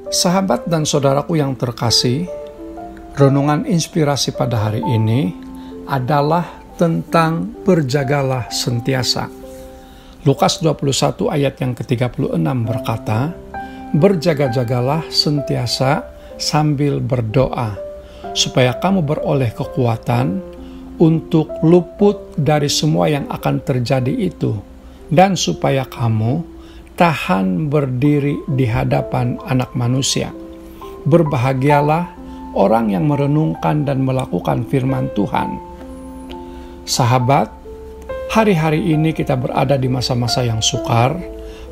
Sahabat dan saudaraku yang terkasih, renungan inspirasi pada hari ini adalah tentang berjagalah sentiasa. Lukas 21 ayat yang ke-36 berkata, "Berjaga-jagalah sentiasa sambil berdoa, supaya kamu beroleh kekuatan untuk luput dari semua yang akan terjadi itu, dan supaya kamu tahan berdiri di hadapan Anak Manusia. Berbahagialah orang yang merenungkan dan melakukan firman Tuhan." Sahabat, hari-hari ini kita berada di masa-masa yang sukar,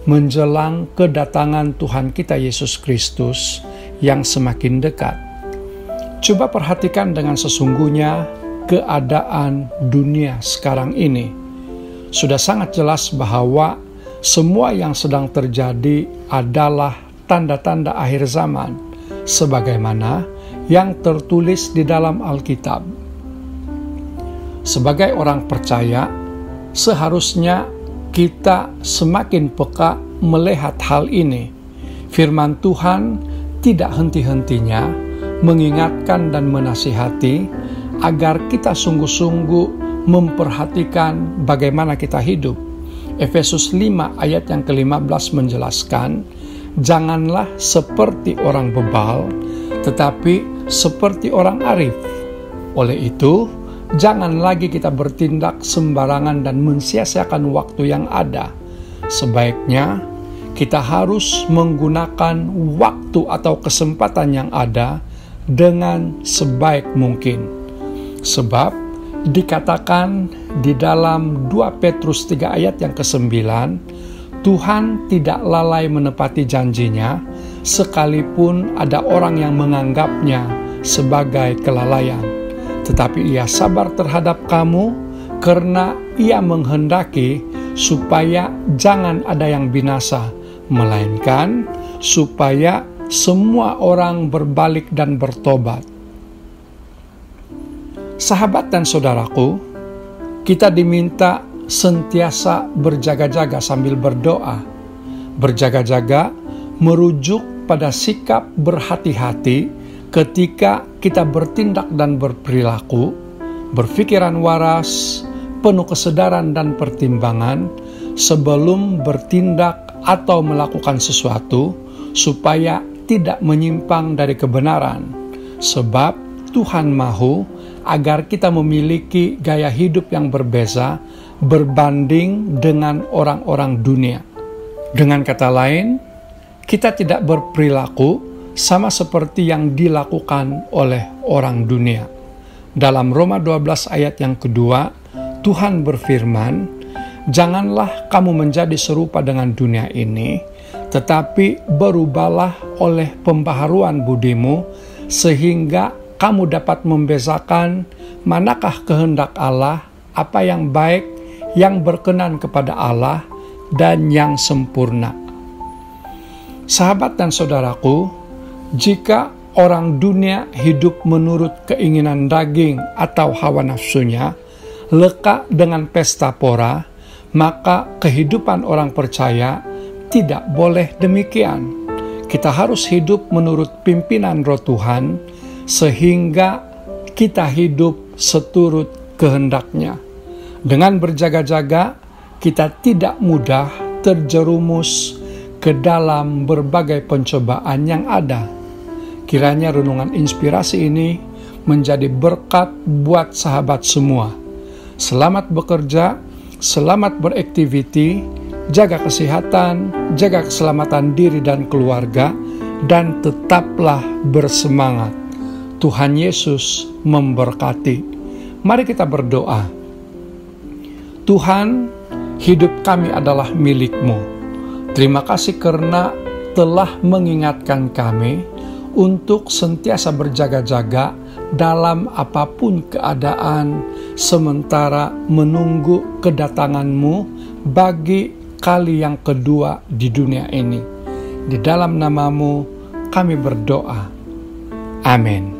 menjelang kedatangan Tuhan kita Yesus Kristus yang semakin dekat. Coba perhatikan dengan sesungguhnya keadaan dunia sekarang ini. Sudah sangat jelas bahwa semua yang sedang terjadi adalah tanda-tanda akhir zaman, sebagaimana yang tertulis di dalam Alkitab. Sebagai orang percaya, seharusnya kita semakin peka melihat hal ini. Firman Tuhan tidak henti-hentinya mengingatkan dan menasihati agar kita sungguh-sungguh memperhatikan bagaimana kita hidup. Efesus 5 ayat yang ke-15 menjelaskan, "Janganlah seperti orang bebal, tetapi seperti orang arif. Oleh itu, jangan lagi kita bertindak sembarangan dan mensia-siakan waktu yang ada. Sebaiknya, kita harus menggunakan waktu atau kesempatan yang ada dengan sebaik mungkin." Sebab dikatakan di dalam 2 Petrus 3 ayat yang ke-9, Tuhan tidak lalai menepati janjinya, sekalipun ada orang yang menganggapnya sebagai kelalaian. Tetapi Ia sabar terhadap kamu, karena Ia menghendaki supaya jangan ada yang binasa, melainkan supaya semua orang berbalik dan bertobat. Sahabat dan saudaraku, kita diminta sentiasa berjaga-jaga sambil berdoa. Berjaga-jaga merujuk pada sikap berhati-hati ketika kita bertindak dan berperilaku, berpikiran waras, penuh kesedaran dan pertimbangan sebelum bertindak atau melakukan sesuatu, supaya tidak menyimpang dari kebenaran. Sebab Tuhan mahu agar kita memiliki gaya hidup yang berbeza berbanding dengan orang-orang dunia. Dengan kata lain, kita tidak berperilaku sama seperti yang dilakukan oleh orang dunia. Dalam Roma 12 ayat yang kedua, Tuhan berfirman, "Janganlah kamu menjadi serupa dengan dunia ini, tetapi berubahlah oleh pembaharuan budimu, sehingga kamu dapat membezakan manakah kehendak Allah, apa yang baik, yang berkenan kepada Allah, dan yang sempurna." Sahabat dan saudaraku, jika orang dunia hidup menurut keinginan daging atau hawa nafsunya, leka dengan pesta pora, maka kehidupan orang percaya tidak boleh demikian. Kita harus hidup menurut pimpinan Roh Tuhan, sehingga kita hidup seturut kehendaknya. Dengan berjaga-jaga, kita tidak mudah terjerumus ke dalam berbagai pencobaan yang ada. Kiranya renungan inspirasi ini menjadi berkat buat sahabat semua. Selamat bekerja, selamat beraktiviti, jaga kesehatan, jaga keselamatan diri dan keluarga, dan tetaplah bersemangat. Tuhan Yesus memberkati. Mari kita berdoa. Tuhan, hidup kami adalah milik-Mu. Terima kasih karena telah mengingatkan kami untuk sentiasa berjaga-jaga dalam apapun keadaan, sementara menunggu kedatangan-Mu bagi kali yang kedua di dunia ini. Di dalam nama-Mu kami berdoa. Amin.